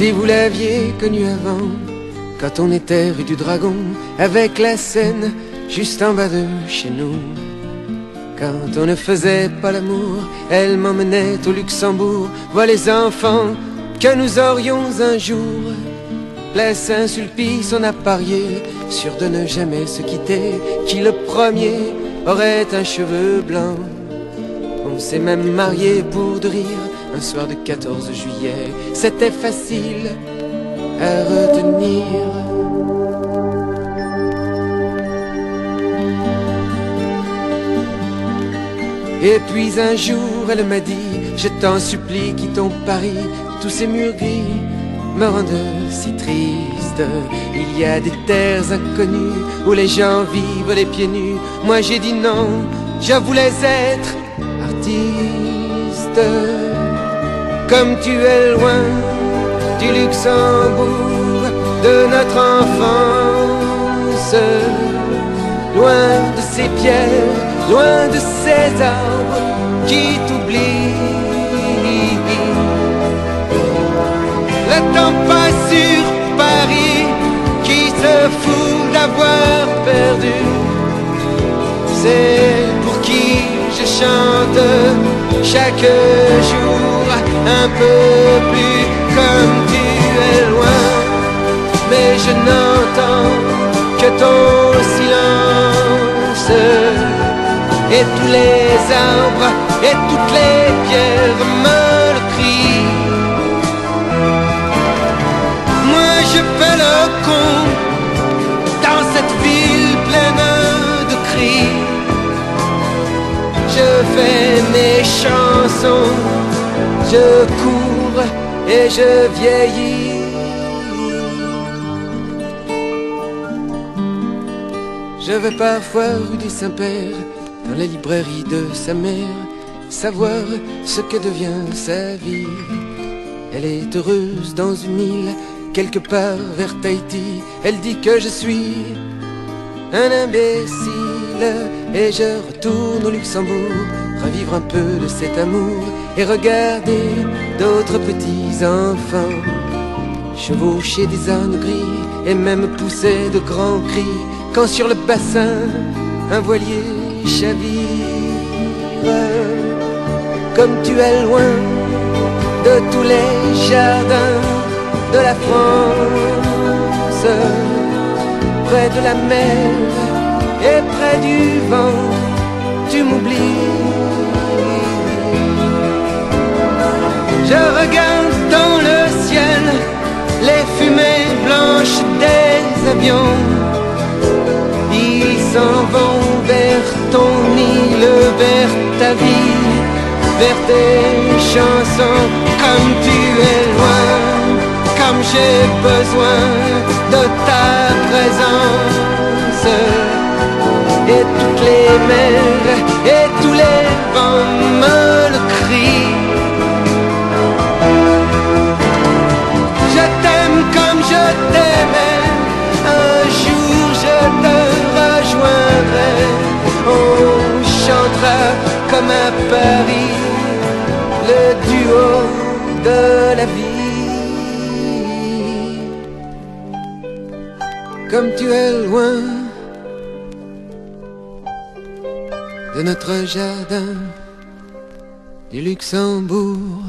Si vous l'aviez connu avant, quand on était rue du Dragon, avec la Seine juste en bas de chez nous. Quand on ne faisait pas l'amour, elle m'emmenait au Luxembourg, voir les enfants que nous aurions un jour. Place Saint-Sulpice, on a parié sur de ne jamais se quitter, qui le premier aurait un cheveu blanc. On s'est même marié pour de rire, un soir de 14 juillet, c'était facile à retenir. Et puis un jour elle m'a dit, je t'en supplie quitte ton Paris, tous ces murs gris me rendent si triste. Il y a des terres inconnues où les gens vivent les pieds nus. Moi j'ai dit non, je voulais être artiste. Comme tu es loin du Luxembourg, de notre enfance, loin de ces pierres, loin de ces arbres qui t'oublient. Le temps passe sur Paris qui se fout d'avoir perdu. C'est pour qui je chante chaque jour un peu plus. Comme tu es loin, mais je n'entends que ton silence. Et tous les arbres et toutes les pierres me le crient. Moi je fais le con dans cette ville pleine de cris. Je fais mes chansons, je cours et je vieillis. Je vais parfois rue du Saint-Père, dans la librairie de sa mère, savoir ce que devient sa vie. Elle est heureuse dans une île, quelque part vers Tahiti. Elle dit que je suis un imbécile, et je retourne au Luxembourg, revivre un peu de cet amour, et regarder d'autres petits enfants chevaucher des ânes gris, et même pousser de grands cris, quand sur le bassin un voilier chavire. Comme tu es loin de tous les jardins de la France, près de la mer et près du vent, tu m'oublies. Je regarde dans le ciel les fumées blanches des avions. Ils s'en vont vers ton île, vers ta vie, vers tes chansons. Comme tu es loin, comme j'ai besoin de ta présence. Et toutes les mers et tous les vents me le crient. Je t'aime comme je t'aimais, un jour je te rejoindrai. On chantera comme à Paris le duo de la vie. Comme tu es loin de notre jardin du Luxembourg.